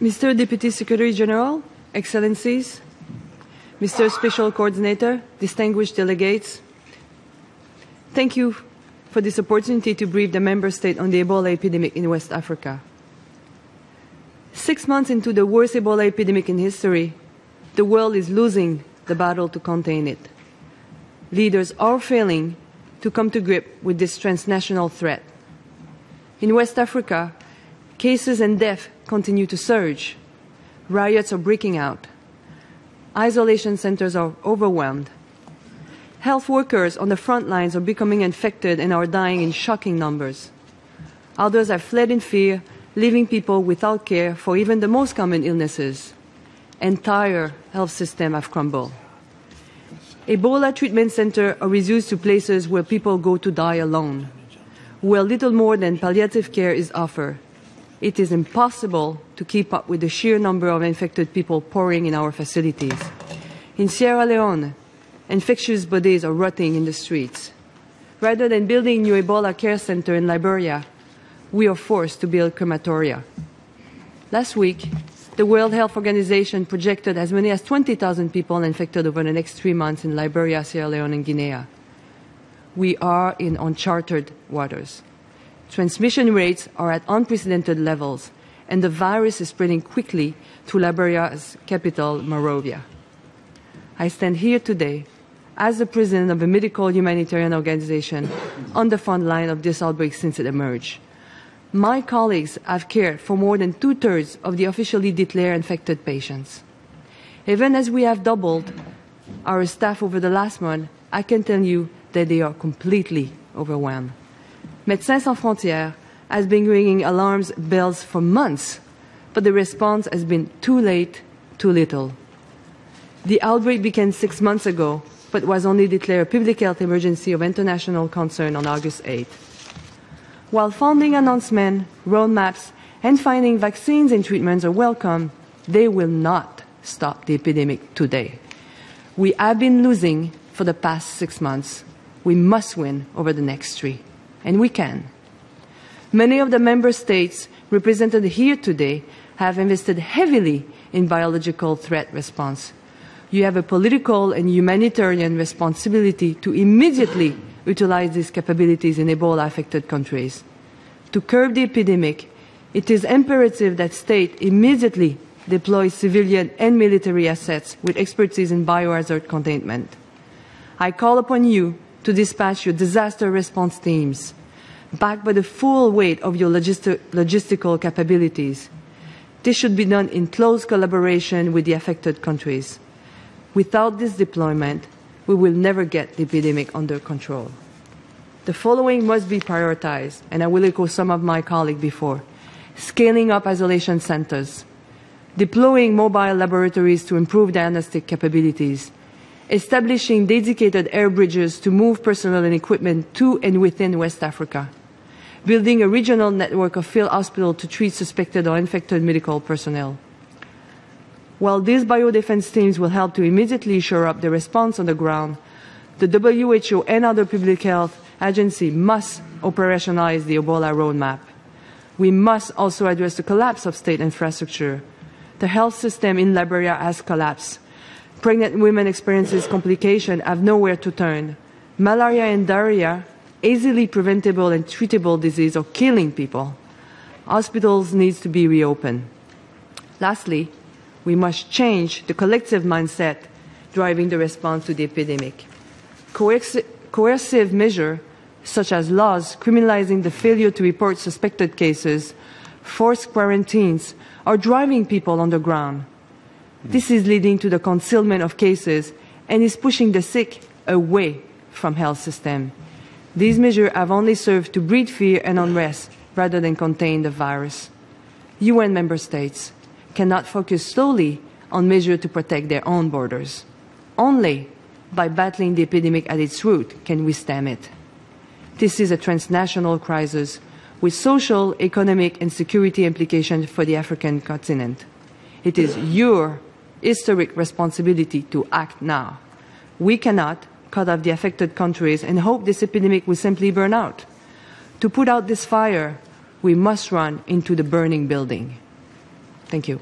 Mr. Deputy Secretary General, Excellencies, Mr. Special Coordinator, distinguished delegates, thank you for this opportunity to brief the Member State on the Ebola epidemic in West Africa. 6 months into the worst Ebola epidemic in history, the world is losing the battle to contain it. Leaders are failing to come to grip with this transnational threat. In West Africa, cases and deaths continue to surge. Riots are breaking out. Isolation centers are overwhelmed. Health workers on the front lines are becoming infected and are dying in shocking numbers. Others have fled in fear, leaving people without care for even the most common illnesses. Entire health systems have crumbled. Ebola treatment centers are reduced to places where people go to die alone, where little more than palliative care is offered. It is impossible to keep up with the sheer number of infected people pouring in our facilities. In Sierra Leone, infectious bodies are rotting in the streets. Rather than building new Ebola care center in Liberia, we are forced to build crematoria. Last week, the World Health Organization projected as many as 20,000 people infected over the next 3 months in Liberia, Sierra Leone, and Guinea. We are in uncharted waters. Transmission rates are at unprecedented levels, and the virus is spreading quickly through Liberia's capital, Monrovia. I stand here today as the president of a medical humanitarian organization on the front line of this outbreak since it emerged. My colleagues have cared for more than 2/3 of the officially declared infected patients. Even as we have doubled our staff over the last month, I can tell you that they are completely overwhelmed. Médecins Sans Frontières has been ringing alarm bells for months, but the response has been too late, too little. The outbreak began 6 months ago, but was only declared a public health emergency of international concern on August 8. While funding announcements, roadmaps, and finding vaccines and treatments are welcome, they will not stop the epidemic today. We have been losing for the past 6 months. We must win over the next 3, and we can. Many of the member states represented here today have invested heavily in biological threat response. You have a political and humanitarian responsibility to immediately utilize these capabilities in Ebola-affected countries. To curb the epidemic, it is imperative that states immediately deploy civilian and military assets with expertise in biohazard containment. I call upon you to dispatch your disaster response teams, backed by the full weight of your logistical capabilities. This should be done in close collaboration with the affected countries. Without this deployment, we will never get the epidemic under control. The following must be prioritized, and I will echo some of my colleagues before. Scaling up isolation centers, deploying mobile laboratories to improve diagnostic capabilities, establishing dedicated air bridges to move personnel and equipment to and within West Africa, building a regional network of field hospitals to treat suspected or infected medical personnel. While these biodefense teams will help to immediately shore up the response on the ground, the WHO and other public health agencies must operationalize the Ebola roadmap. We must also address the collapse of state infrastructure. The health system in Liberia has collapsed. Pregnant women experiences complications, have nowhere to turn. Malaria and diarrhea, easily preventable and treatable disease, are killing people. Hospitals need to be reopened. Lastly, we must change the collective mindset driving the response to the epidemic. Coercive measures, such as laws criminalizing the failure to report suspected cases, forced quarantines, are driving people on the ground. This is leading to the concealment of cases and is pushing the sick away from health system. These measures have only served to breed fear and unrest rather than contain the virus. UN member states cannot focus solely on measures to protect their own borders. Only by battling the epidemic at its root can we stem it. This is a transnational crisis with social, economic, and security implications for the African continent. It is your historic responsibility to act now. We cannot cut off the affected countries and hope this epidemic will simply burn out. To put out this fire, we must run into the burning building. Thank you.